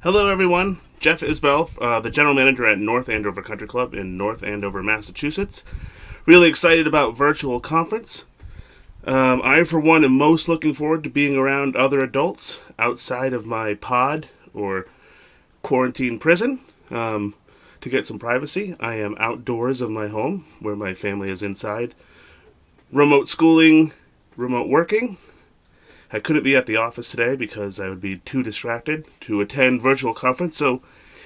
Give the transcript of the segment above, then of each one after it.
Hello, everyone. Jeff Isbell, the general manager at North Andover Country Club in North Andover, Massachusetts. Really excited about virtual conference. I, for one, am most looking forward to being around other adults outside of my pod or quarantine prison to get some privacy. I am outdoors of my home, where my family is inside. Remote schooling, remote working. I couldn't be at the office today because I would be too distracted to attend virtual conference, so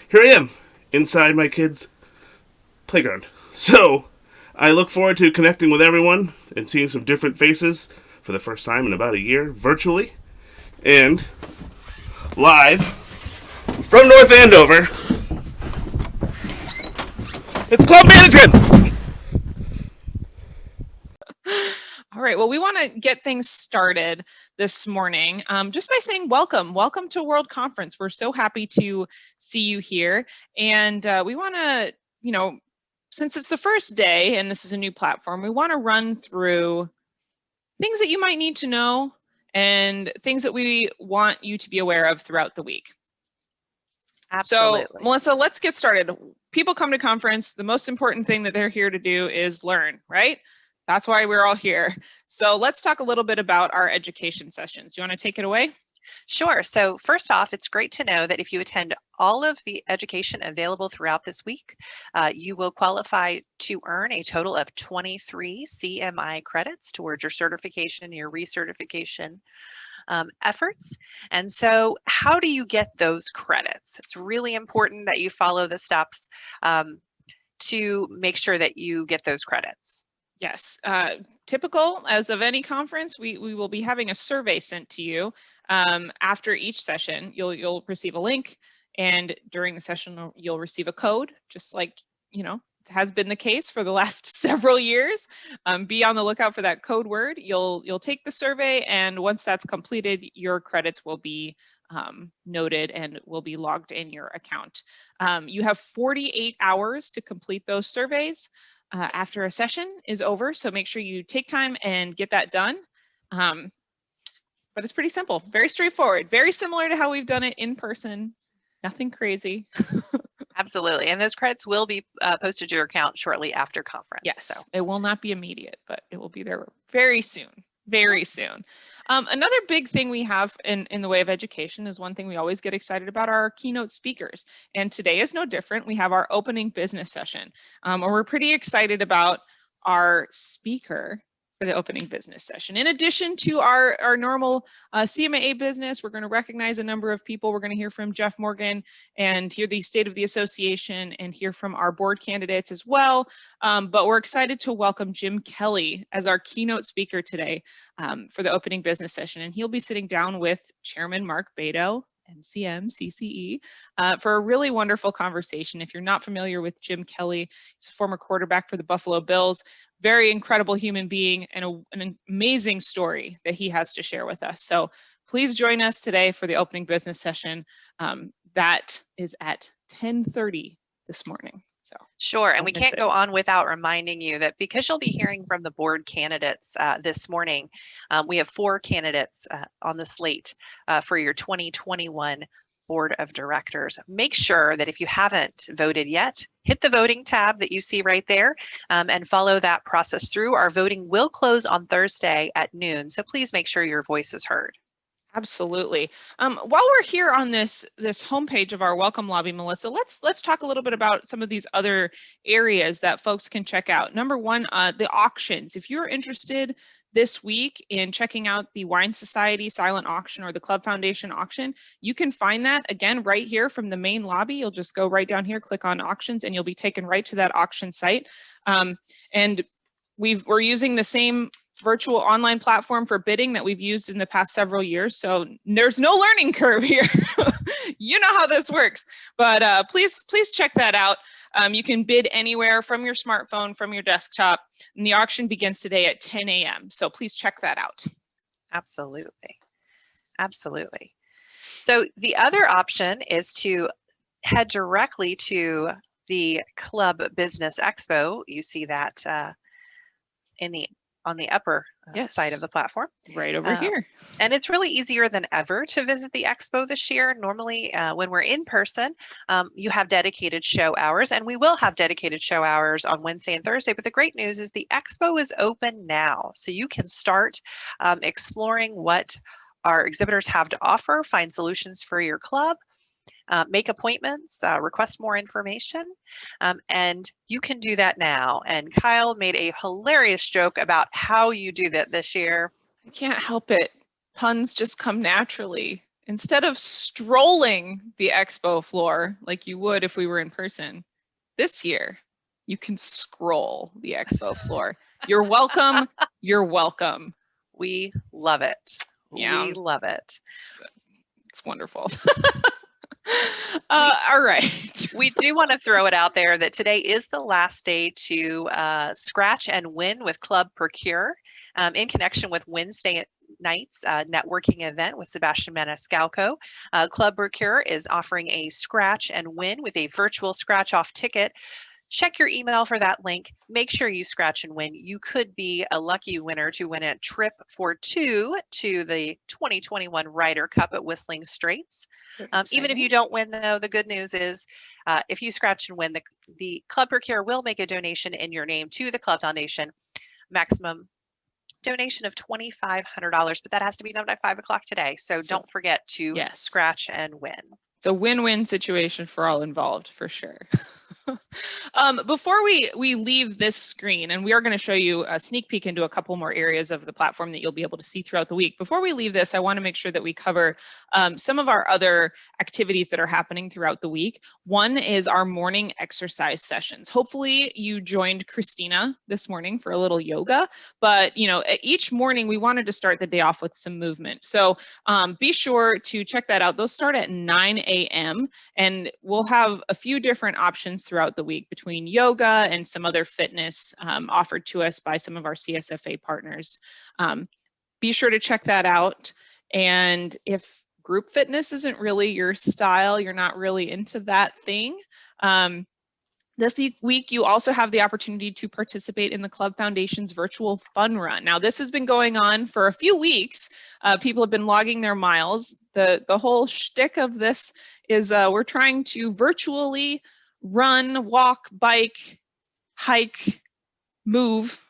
here I am, inside my kids' playground. So, I look forward to connecting with everyone and seeing some different faces for the first time in about a year, virtually, and live from North Andover. It's Club Management! All right, well, we want to get things started this morning just by saying welcome. Welcome to World Conference. We're so happy to see you here. And we want to, since it's the first day and this is a new platform, we want to run through things that you might need to know and things that we want you to be aware of throughout the week. Absolutely. So, Melissa, let's get started. People come to conference. The most important thing that they're here to do is learn, right? That's why we're all here. So let's talk a little bit about our education sessions. You want to take it away? Sure. So first off, it's great to know that if you attend all of the education available throughout this week, you will qualify to earn a total of 23 CMI credits towards your certification, your recertification efforts. And so how do you get those credits? It's really important that you follow the steps to make sure that you get those credits. Yes, typical as of any conference, we will be having a survey sent to you after each session. You'll receive a link, and during the session you'll receive a code, just like has been the case for the last several years. Be on the lookout for that code word. You'll take the survey, and once that's completed, your credits will be noted and will be logged in your account. You have 48 hours to complete those surveys. After a session is over, so make sure you take time and get that done. But it's pretty simple, very straightforward, very similar to how we've done it in person. Nothing crazy. Absolutely, and those credits will be posted to your account shortly after conference. Yes, so it will not be immediate, but it will be there very soon. Very soon. Another big thing we have in the way of education is one thing we always get excited about are our keynote speakers. And today is no different. We have our opening business session. And we're pretty excited about our speaker for the opening business session. In addition to our normal CMAA business, we're going to recognize a number of people. We're going to hear from Jeff Morgan and hear the State of the Association and hear from our board candidates as well. But we're excited to welcome Jim Kelly as our keynote speaker today for the opening business session. And he'll be sitting down with Chairman Mark Beto, MCM, CCE, for a really wonderful conversation. If you're not familiar with Jim Kelly, he's a former quarterback for the Buffalo Bills, very incredible human being, and an amazing story that he has to share with us. So please join us today for the opening business session. That is at 10:30 this morning. So sure, and we can't go on without reminding you that because you'll be hearing from the board candidates this morning, we have 4 candidates on the slate for your 2021 Board of Directors. Make sure that if you haven't voted yet, hit the voting tab that you see right there and follow that process through. Our voting will close on Thursday at noon, so please make sure your voice is heard. Absolutely. While we're here on this homepage of our welcome lobby, Melissa, let's talk a little bit about some of these other areas that folks can check out. Number one, the auctions. If you're interested this week in checking out the Wine Society silent auction or the Club Foundation auction, you can find that again right here from the main lobby. You'll just go right down here, click on auctions, and you'll be taken right to that auction site. And we're using the same virtual online platform for bidding that we've used in the past several years. So there's no learning curve here. You know how this works, but please check that out. You can bid anywhere from your smartphone, from your desktop, and the auction begins today at 10 a.m. So please check that out. Absolutely. Absolutely. So the other option is to head directly to the Club Business Expo. You see that in the on the upper side of the platform. Right over here. And it's really easier than ever to visit the Expo this year. Normally, when we're in person, you have dedicated show hours, and we will have dedicated show hours on Wednesday and Thursday. But the great news is the Expo is open now. So you can start exploring what our exhibitors have to offer, find solutions for your club, make appointments, request more information, and you can do that now. And Kyle made a hilarious joke about how you do that this year. I can't help it. Puns just come naturally. Instead of strolling the expo floor like you would if we were in person, this year you can scroll the expo floor. You're welcome. You're welcome. We love it. Yeah. We love it. It's wonderful. All right. We do want to throw it out there that today is the last day to scratch and win with Club Procure in connection with Wednesday night's networking event with Sebastian Maniscalco. Club Procure is offering a scratch and win with a virtual scratch off ticket. Check your email for that link. Make sure you scratch and win. You could be a lucky winner to win a trip for two to the 2021 Ryder Cup at Whistling Straits. Even if you don't win, though, the good news is if you scratch and win, the Club Procure will make a donation in your name to the Club Foundation. Maximum donation of $2,500, but that has to be done by 5 o'clock today. So don't forget to scratch and win. It's a win-win situation for all involved, for sure. Before we leave this screen, and we are going to show you a sneak peek into a couple more areas of the platform that you'll be able to see throughout the week. Before we leave this, I want to make sure that we cover some of our other activities that are happening throughout the week. One is our morning exercise sessions. Hopefully you joined Christina this morning for a little yoga, but you know, each morning we wanted to start the day off with some movement. So be sure to check that out. Those start at 9 a.m. and we'll have a few different options throughout the week between yoga and some other fitness offered to us by some of our CSFA partners. Be sure to check that out. And if group fitness isn't really your style, you're not really into that thing, this week, you also have the opportunity to participate in the Club Foundation's virtual fun run. Now, this has been going on for a few weeks. People have been logging their miles. The whole shtick of this is we're trying to virtually run, walk, bike, hike, move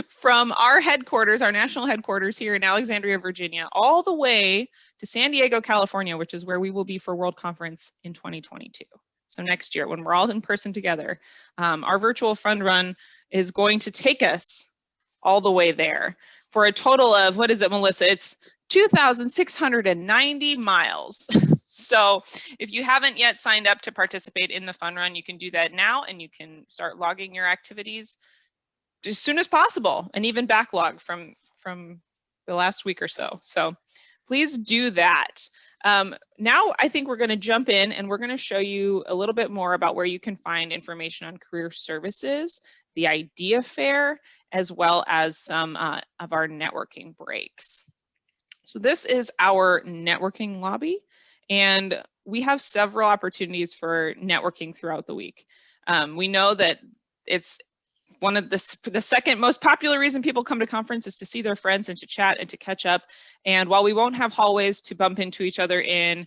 from our headquarters, our national headquarters here in Alexandria, Virginia, all the way to San Diego, California, which is where we will be for World Conference in 2022. So next year, when we're all in person together, our virtual fun run is going to take us all the way there for a total of, what is it, Melissa? It's 2,690 miles. So if you haven't yet signed up to participate in the fun run, you can do that now, and you can start logging your activities as soon as possible, and even backlog from the last week or so. So please do that. Now I think we're going to jump in and we're going to show you a little bit more about where you can find information on career services, the idea fair, as well as some of our networking breaks. So this is our networking lobby, and we have several opportunities for networking throughout the week. We know that it's one of the second most popular reason people come to conference is to see their friends and to chat and to catch up. And while we won't have hallways to bump into each other in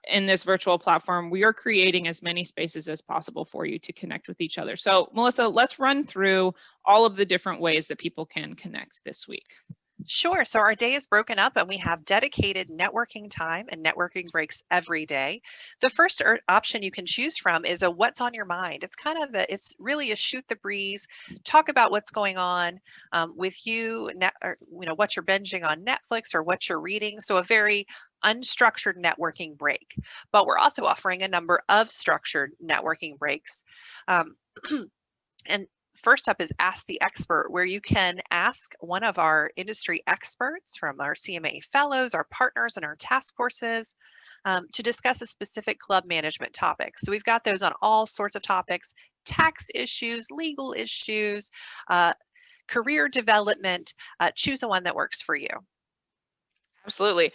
this virtual platform, we are creating as many spaces as possible for you to connect with each other. So Melissa, let's run through all of the different ways that people can connect this week. Sure. So our day is broken up and we have dedicated networking time and networking breaks every day. The first option you can choose from is a what's on your mind. It's kind of it's really a shoot the breeze, talk about what's going on with you, or, you know, what you're binging on Netflix or what you're reading. So a very unstructured networking break. But we're also offering a number of structured networking breaks. And first up is Ask the Expert, where you can ask one of our industry experts from our CMA fellows, our partners, and our task forces to discuss a specific club management topic. So we've got those on all sorts of topics: tax issues, legal issues, career development. Choose the one that works for you. Absolutely.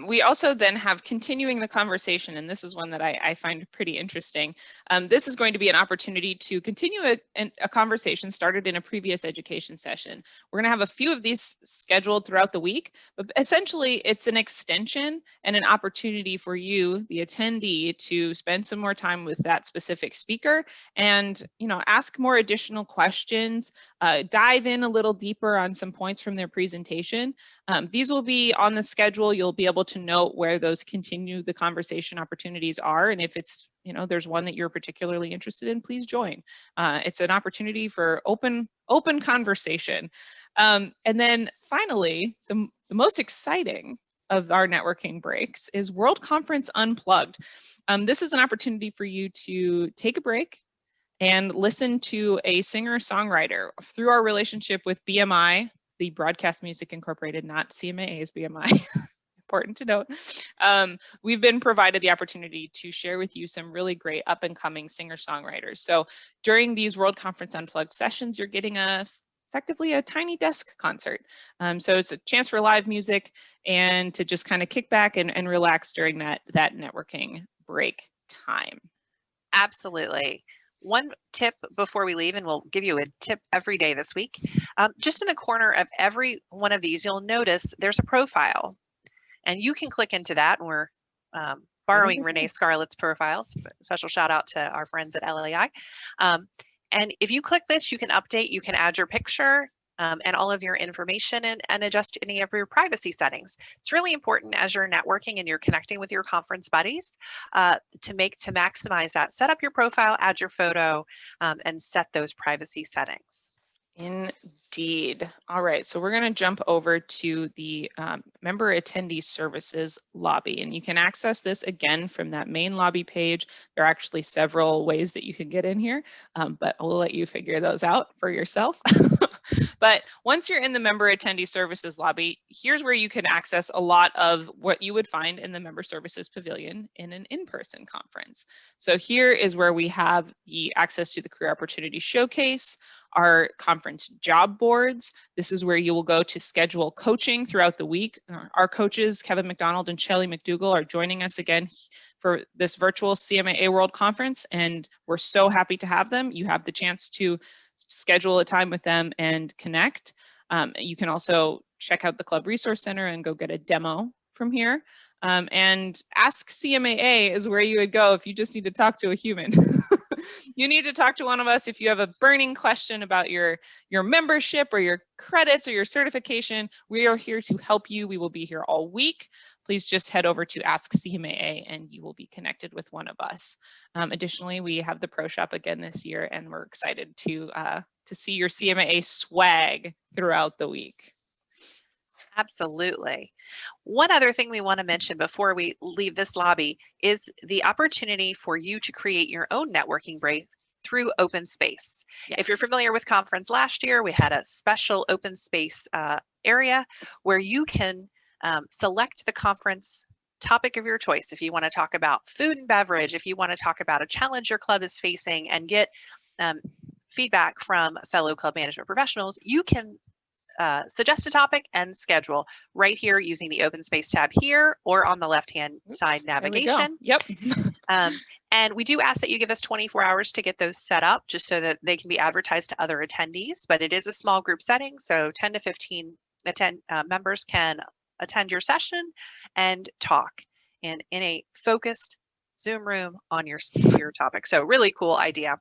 We also then have continuing the conversation, and this is one that I find pretty interesting. This is going to be an opportunity to continue a conversation started in a previous education session. We're going to have a few of these scheduled throughout the week, but essentially it's an extension and an opportunity for you, the attendee, to spend some more time with that specific speaker and, you know, ask more additional questions, dive in a little deeper on some points from their presentation. These will be on the schedule. You'll be able to note where those continue the conversation opportunities are. And if it's, you know, there's one that you're particularly interested in, please join. It's an opportunity for open conversation. And then finally, the most exciting of our networking breaks is World Conference Unplugged. This is an opportunity for you to take a break and listen to a singer-songwriter. Through our relationship with BMI, the Broadcast Music Incorporated, not CMAA's BMI, important to note, we've been provided the opportunity to share with you some really great up-and-coming singer-songwriters. So during these World Conference Unplugged sessions, you're getting effectively a tiny desk concert. So it's a chance for live music and to just kind of kick back and relax during that networking break time. Absolutely. One tip before we leave, and we'll give you a tip every day this week, just in the corner of every one of these, you'll notice there's a profile. And you can click into that, and we're borrowing Renee Scarlett's profiles. Special shout out to our friends at LAI. And if you click this, you can update, you can add your picture and all of your information and adjust any of your privacy settings. It's really important as you're networking and you're connecting with your conference buddies to maximize that. Set up your profile, add your photo, and set those privacy settings. Indeed. All right, so we're going to jump over to the member attendee services lobby, and you can access this again from that main lobby page. There are actually several ways that you can get in here, but we'll let you figure those out for yourself. But once you're in the member attendee services lobby, here's where you can access a lot of what you would find in the member services pavilion in an in-person conference. So here is where we have the access to the career opportunity showcase, our conference job boards. This is where you will go to schedule coaching throughout the week. Our coaches, Kevin McDonald and Shelly McDougall, are joining us again for this virtual CMAA World Conference, and we're so happy to have them. You have the chance to schedule a time with them and connect. You can also check out the Club Resource Center and go get a demo from here. And Ask CMAA is where you would go if you just need to talk to a human. You need to talk to one of us if you have a burning question about your membership or your credits or your certification. We are here to help you. We will be here all week. Please just head over to Ask CMAA and you will be connected with one of us. Additionally, we have the Pro Shop again this year, and we're excited to see your CMAA swag throughout the week. Absolutely. One other thing we want to mention before we leave this lobby is the opportunity for you to create your own networking break through open space. Yes. If you're familiar with conference last year, we had a special open space area where you can select the conference topic of your choice. If you want to talk about food and beverage, if you want to talk about a challenge your club is facing and get feedback from fellow club management professionals, you can suggest a topic and schedule right here using the open space tab here or on the left-hand side navigation. Yep. And we do ask that you give us 24 hours to get those set up just so that they can be advertised to other attendees, but it is a small group setting, so 10 to 15 members can attend your session and talk in a focused Zoom room on your topic. So really cool idea.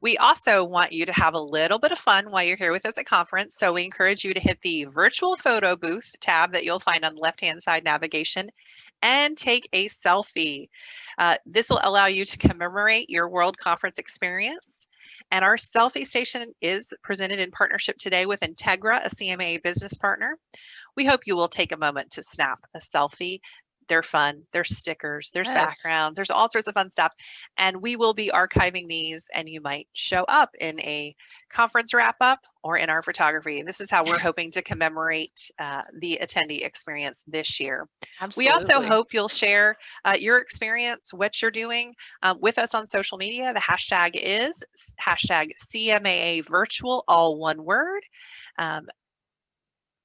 We also want you to have a little bit of fun while you're here with us at conference. So we encourage you to hit the virtual photo booth tab that you'll find on the left-hand side navigation and take a selfie. This will allow you to commemorate your World Conference experience. And our selfie station is presented in partnership today with Integra, a CMAA business partner. We hope you will take a moment to snap a selfie. They're fun, there's stickers, there's background, there's all sorts of fun stuff. And we will be archiving these, and you might show up in a conference wrap up or in our photography. This is how we're hoping to commemorate the attendee experience this year. Absolutely. We also hope you'll share your experience, what you're doing with us on social media. The hashtag is hashtag CMAA virtual, all one word.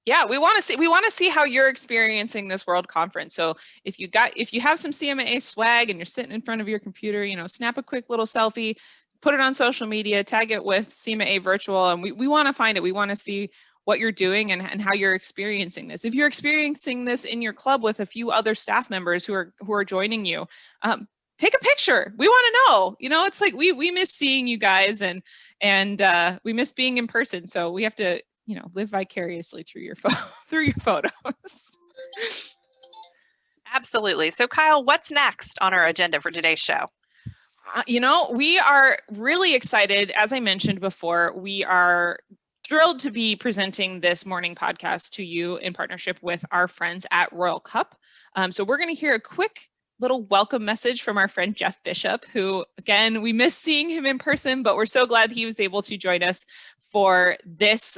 Yeah, we want to see how you're experiencing this World Conference. So if you have some CMA swag and you're sitting in front of your computer, snap a quick little selfie, put it on social media, tag it with CMA Virtual, and we want to find it. We want to see what you're doing and how you're experiencing this. If you're experiencing this in your club with a few other staff members who are joining you, take a picture. We want to know. It's like we miss seeing you guys and we miss being in person. So we have to live vicariously through your photos. Absolutely. So Kyle, what's next on our agenda for today's show? We are really excited. As I mentioned before, we are thrilled to be presenting this morning podcast to you in partnership with our friends at Royal Cup. So we're going to hear a quick little welcome message from our friend Jeff Bishop, who, again, we miss seeing him in person, but we're so glad he was able to join us for this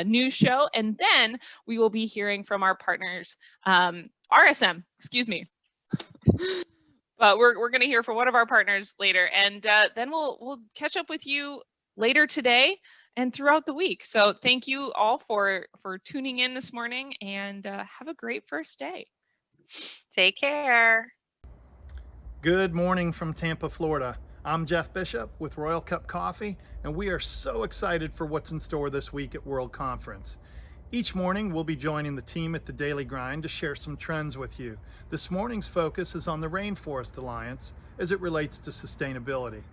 news show. And then we will be hearing from our partners, RSM, excuse me. But we're going to hear from one of our partners later, and then we'll catch up with you later today and throughout the week. So thank you all for tuning in this morning, and have a great first day. Take care. Good morning from Tampa, Florida. I'm Jeff Bishop with Royal Cup Coffee, and we are so excited for what's in store this week at World Conference. Each morning, we'll be joining the team at the Daily Grind to share some trends with you. This morning's focus is on the Rainforest Alliance as it relates to sustainability.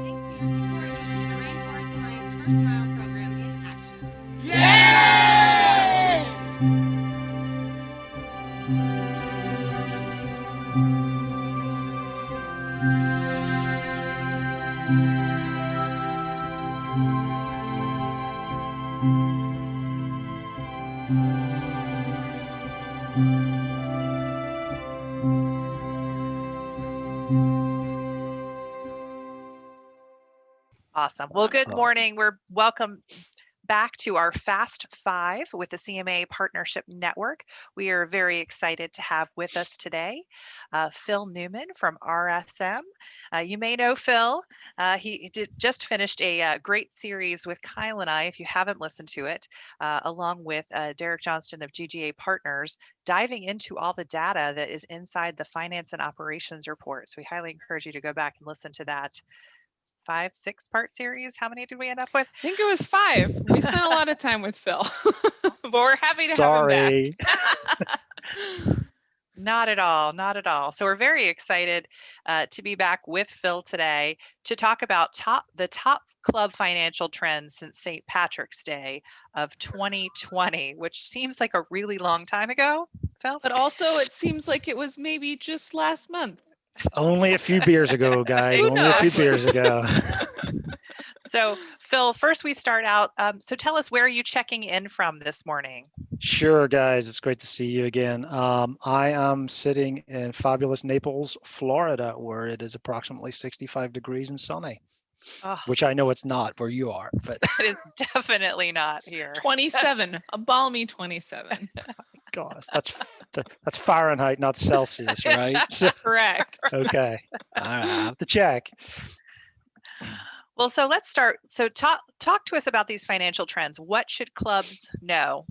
Thanks to your support, this is the Rainforest Alliance First Mile program in action. Awesome. Well, good morning. We're welcome back to our Fast Five with the CMA Partnership Network. We are very excited to have with us today Phil Newman from RSM. You may know Phil. He just finished a great series with Kyle and I, if you haven't listened to it, along with Derek Johnston of GGA Partners, diving into all the data that is inside the finance and operations reports. We highly encourage you to go back and listen to that 5-6-part series. How many did we end up with? I think it was 5. We spent a lot of time with Phil, but we're happy to have him back. Not at all, not at all. So we're very excited to be back with Phil today to talk about the top club financial trends since St. Patrick's Day of 2020, which seems like a really long time ago, Phil. But also it seems like it was maybe just last month. Only a few beers ago, guys. Who Only a few knows? beers ago. So Phil, first we start out. So tell us, where are you checking in from this morning? Sure, guys. It's great to see you again. I am sitting in fabulous Naples, Florida, where it is approximately 65 degrees and sunny, which I know it's not where you are, but It is definitely not here. 27, a balmy 27. gosh, that's Fahrenheit, not Celsius, right? So, Correct. okay, I have to check. Well, so let's start. So talk to us about these financial trends. What should clubs know?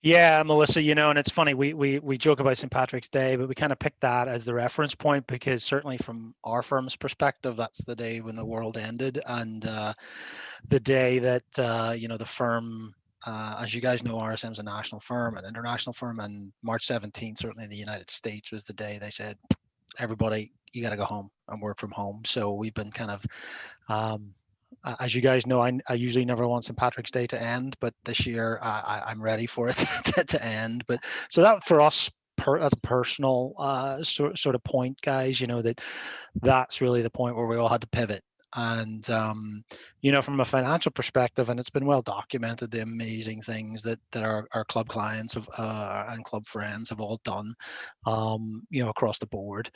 Yeah, Melissa, and it's funny, we joke about St. Patrick's Day, but we kind of picked that as the reference point because certainly from our firm's perspective, that's the day when the world ended, and the day that the firm, as you guys know, RSM is a national firm, an international firm, and March 17th, certainly in the United States, was the day they said, everybody, you got to go home and work from home. So we've been kind of as you guys know, I usually never want St. Patrick's Day to end, but this year I'm ready for it to end. But so that for us, as a personal sort of point, guys, that's really the point where we all had to pivot. And from a financial perspective, and it's been well documented, the amazing things that our club clients have, and club friends have all done, across the board.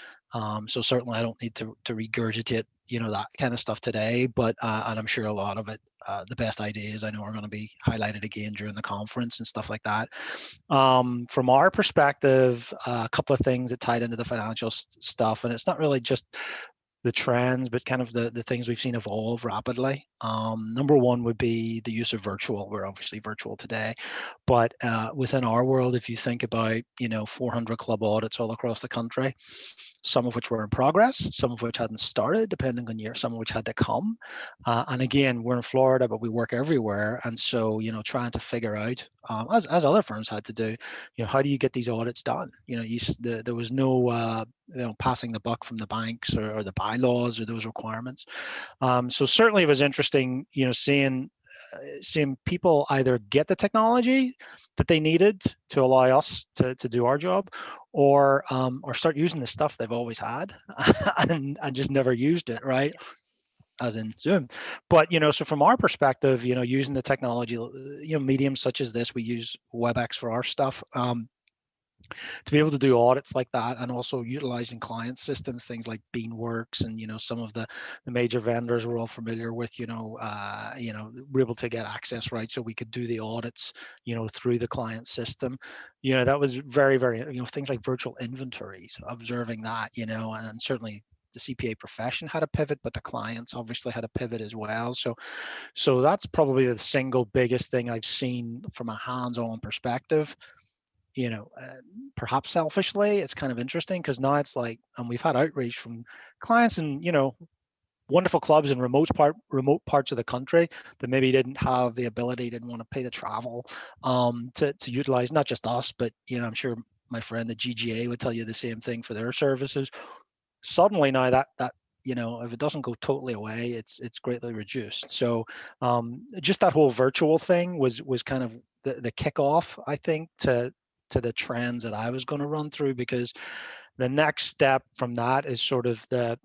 So certainly I don't need to regurgitate that kind of stuff today, but and I'm sure a lot of it, the best ideas I know are going to be highlighted again during the conference and stuff like that. From our perspective, a couple of things that tied into the financial stuff, and it's not really just the trends, but kind of the things we've seen evolve rapidly. Number one would be the use of virtual. We're obviously virtual today, but within our world, if you think about 400 club audits all across the country, some of which were in progress, some of which hadn't started, depending on year, some of which had to come. And again, we're in Florida, but we work everywhere, and so trying to figure out, as other firms had to do, how do you get these audits done? There was no passing the buck from the banks or the bylaws or those requirements. So certainly it was interesting, seeing people either get the technology that they needed to allow us to do our job, or start using the stuff they've always had and just never used it, right? As in Zoom. But so from our perspective, using the technology, mediums such as this, we use WebEx for our stuff. To be able to do audits like that, and also utilizing client systems, things like Beanworks and some of the major vendors we're all familiar with, we're able to get access, right, so we could do the audits through the client system. That was very, very, things like virtual inventories, observing that, and certainly the CPA profession had a pivot, but the clients obviously had a pivot as well. So that's probably the single biggest thing I've seen from a hands-on perspective. Perhaps selfishly, it's kind of interesting because now it's like, and we've had outreach from clients and wonderful clubs in remote parts of the country that maybe didn't have the ability, didn't want to pay the travel to utilize not just us, but I'm sure my friend the GGA would tell you the same thing for their services. Suddenly now that if it doesn't go totally away, it's greatly reduced. So just that whole virtual thing was kind of the kickoff, I think, to the trends that I was going to run through, because the next step from that is sort of the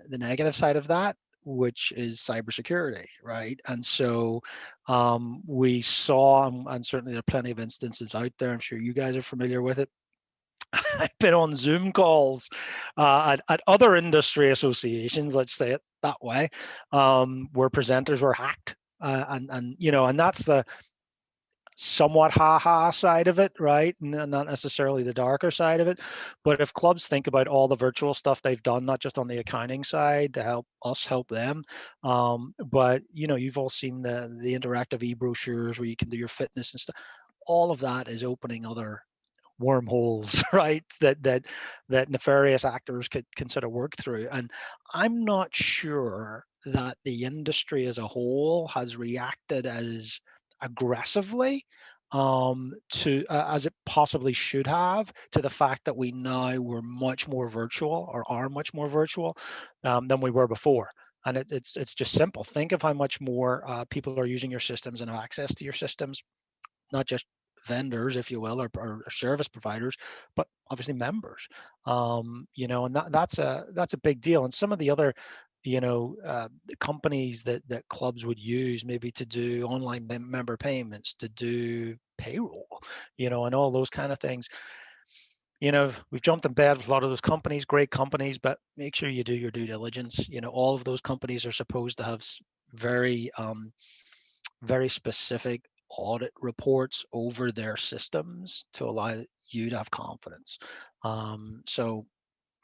negative side of that, which is cybersecurity, right? And so we saw, and certainly there are plenty of instances out there, I'm sure you guys are familiar with it. I've been on Zoom calls at other industry associations, let's say it that way, where presenters were hacked, and that's the somewhat ha-ha side of it, right? Not necessarily the darker side of it. But if clubs think about all the virtual stuff they've done, not just on the accounting side to help us help them, but you've all seen the interactive e-brochures where you can do your fitness and stuff. All of that is opening other wormholes, right? That nefarious actors could consider work through. And I'm not sure that the industry as a whole has reacted as aggressively to as it possibly should have, to the fact that we now were much more virtual, or are much more virtual than we were before. And it's just simple. Think of how much more people are using your systems and have access to your systems, not just vendors, if you will, or service providers, but obviously members. And that's a big deal. And some of the other companies that clubs would use maybe to do online member payments, to do payroll, and all those kind of things. We've jumped in bed with a lot of those companies, great companies, but make sure you do your due diligence. All of those companies are supposed to have very, very specific audit reports over their systems to allow you to have confidence. So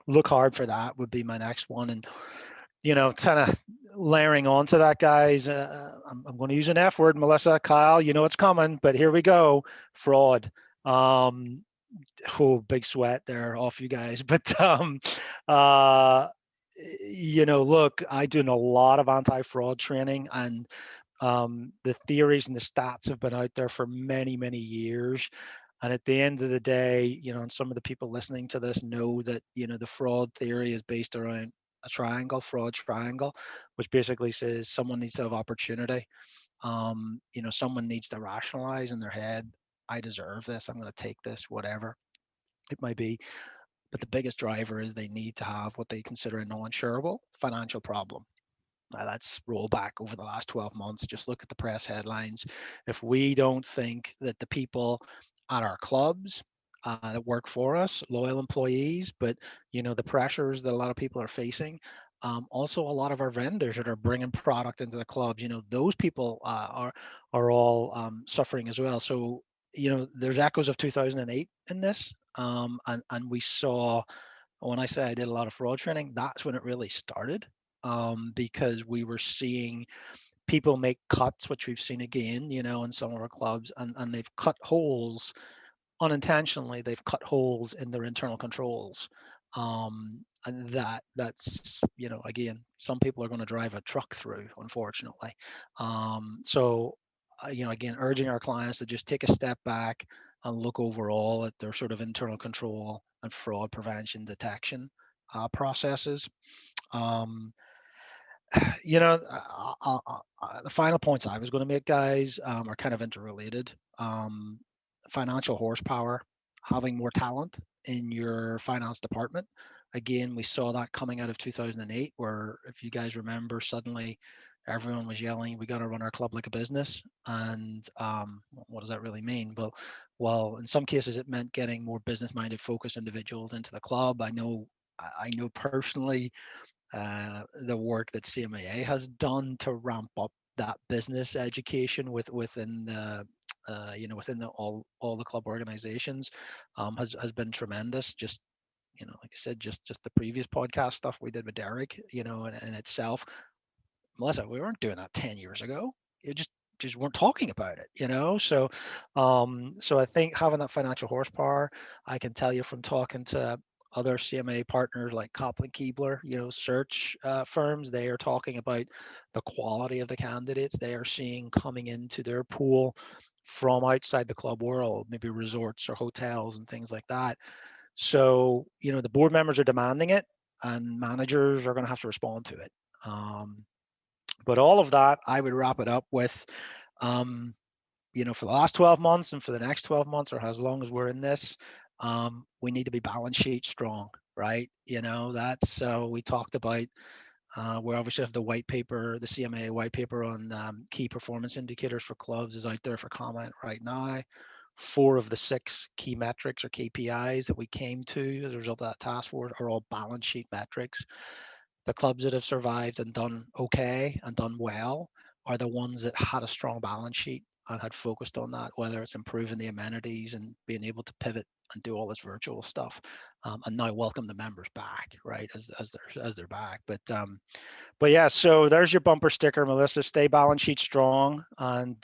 look hard for that would be my next one. And kind of layering onto that, guys, I'm going to use an F word, Melissa, Kyle, it's coming, but here we go. Fraud. Big sweat there off you guys. But, look, I do a lot of anti-fraud training, and the theories and the stats have been out there for many, many years. And at the end of the day, and some of the people listening to this know that, the fraud theory is based around a fraud triangle, which basically says someone needs to have opportunity. Someone needs to rationalize in their head, I deserve this, I'm going to take this, whatever it might be. But the biggest driver is they need to have what they consider a non-insurable financial problem. Let's roll back over the last 12 months. Just look at the press headlines. If we don't think that the people at our clubs that work for us, loyal employees, but the pressures that a lot of people are facing, also a lot of our vendors that are bringing product into the clubs, those people are all suffering as well. So there's echoes of 2008 in this, and we saw, when I say I did a lot of fraud training, that's when it really started, because we were seeing people make cuts, which we've seen again, in some of our clubs, and they've cut holes unintentionally. They've cut holes in their internal controls, and that's again, some people are going to drive a truck through, unfortunately. So again, urging our clients to just take a step back and look overall at their sort of internal control and fraud prevention detection processes. Um, the final points I was going to make, guys, are kind of interrelated. Financial horsepower, having more talent in your finance department. Again, we saw that coming out of 2008, where, if you guys remember, suddenly everyone was yelling, "We got to run our club like a business." And what does that really mean? Well, in some cases, it meant getting more business-minded, focused individuals into the club. I know personally, the work that CMAA has done to ramp up that business education within the within all the club organizations has been tremendous. Just like I said, just the previous podcast stuff we did with Derek, in itself, Melissa, we weren't doing that 10 years ago. It just weren't talking about it, so I think having that financial horsepower, I can tell you from talking to other CMA partners like Copland Keebler, search firms, they are talking about the quality of the candidates they are seeing coming into their pool from outside the club world, maybe resorts or hotels and things like that. So the board members are demanding it, and managers are going to have to respond to it. But all of that, I would wrap it up with, for the last 12 months and for the next 12 months, or as long as we're in this, we need to be balance sheet strong, right? That's we talked about. We obviously have the white paper, the CMA white paper on key performance indicators for clubs is out there for comment right now. 4 of the 6 key metrics or KPIs that we came to as a result of that task force are all balance sheet metrics. The clubs that have survived and done okay and done well are the ones that had a strong balance sheet and had focused on that, whether it's improving the amenities and being able to pivot and do all this virtual stuff, and now welcome the members back, right, as they're back. But yeah, so there's your bumper sticker, Melissa. Stay balance sheet strong, and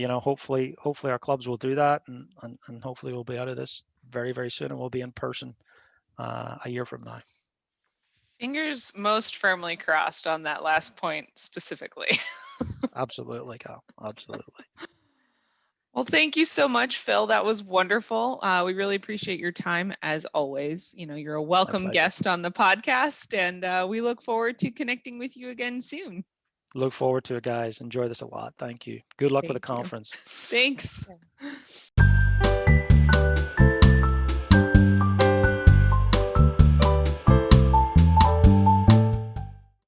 hopefully our clubs will do that, and hopefully we'll be out of this very, very soon, and we'll be in person a year from now. Fingers most firmly crossed on that last point specifically. Absolutely, Cal. Absolutely. Well, thank you so much, Phil. That was wonderful. We really appreciate your time as always. You're a welcome guest on the podcast, and we look forward to connecting with you again soon. Look forward to it, guys. Enjoy this a lot. Thank you. Good luck with the conference. Thanks.